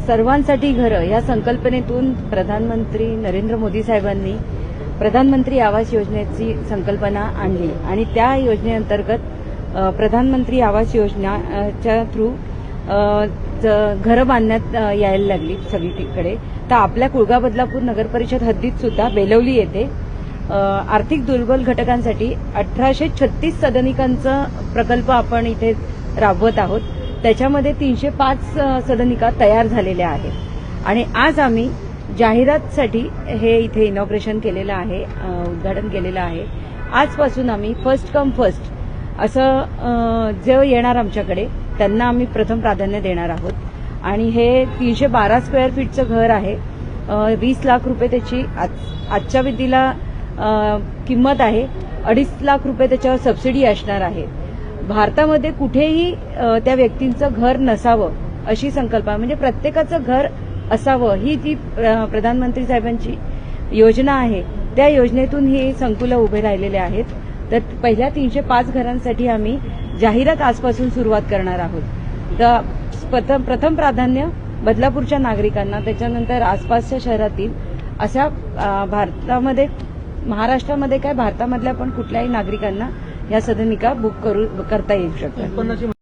सर्वांसाठी घरं या संकल्पनेतून प्रधानमंत्री नरेंद्र मोदी साहेबांनी प्रधानमंत्री आवास योजनेची संकल्पना आणली आणि त्या योजनेअंतर्गत प्रधानमंत्री आवास योजनाच्या थ्रू घरं बांधण्यात यायला लागली सगळीकडे. तर आपल्या कुळगाव बदलापूर नगरपरिषद हद्दीत सुद्धा बेलवली येथे आर्थिक दुर्बल घटकांसाठी 1836 सदनिकांचा प्रकल्प आपण इथे राबवत आहोत. त्याच्यामध्ये 305 सदनिका तयार झालेल्या आहेत आणि आज आम्ही जाहिरातसाठी हे इथे इनॉग्रेशन केलेलं आहे, उद्घाटन केलेलं आहे. आजपासून आम्ही फर्स्ट कम फर्स्ट असं जे येणार आमच्याकडे त्यांना आम्ही प्रथम प्राधान्य देणार आहोत आणि हे 312 स्क्वेअर फीटचं घर आहे. 20 लाख रुपये त्याची आजच्या विधीला किंमत आहे. 2.5 लाख रुपये त्याच्यावर सबसिडी असणार आहे. भारतामध्ये कुठेही त्या व्यक्तींचं घर नसावं अशी संकल्पना, म्हणजे प्रत्येकाचं घर असावं ही जी प्रधानमंत्री साहेबांची योजना आहे त्या योजनेतून ही संकुलं उभे राहिलेले आहेत. तर पहिल्या 305 घरांसाठी आम्ही जाहिरात आजपासून सुरुवात करणार आहोत. तर प्रथम प्राधान्य बदलापूरच्या नागरिकांना, त्याच्यानंतर आसपासच्या शहरातील अशा भारतामध्ये महाराष्ट्रामध्ये काय भारतामधल्या पण कुठल्याही नागरिकांना या सदनिका बुक करता येऊ शकतात.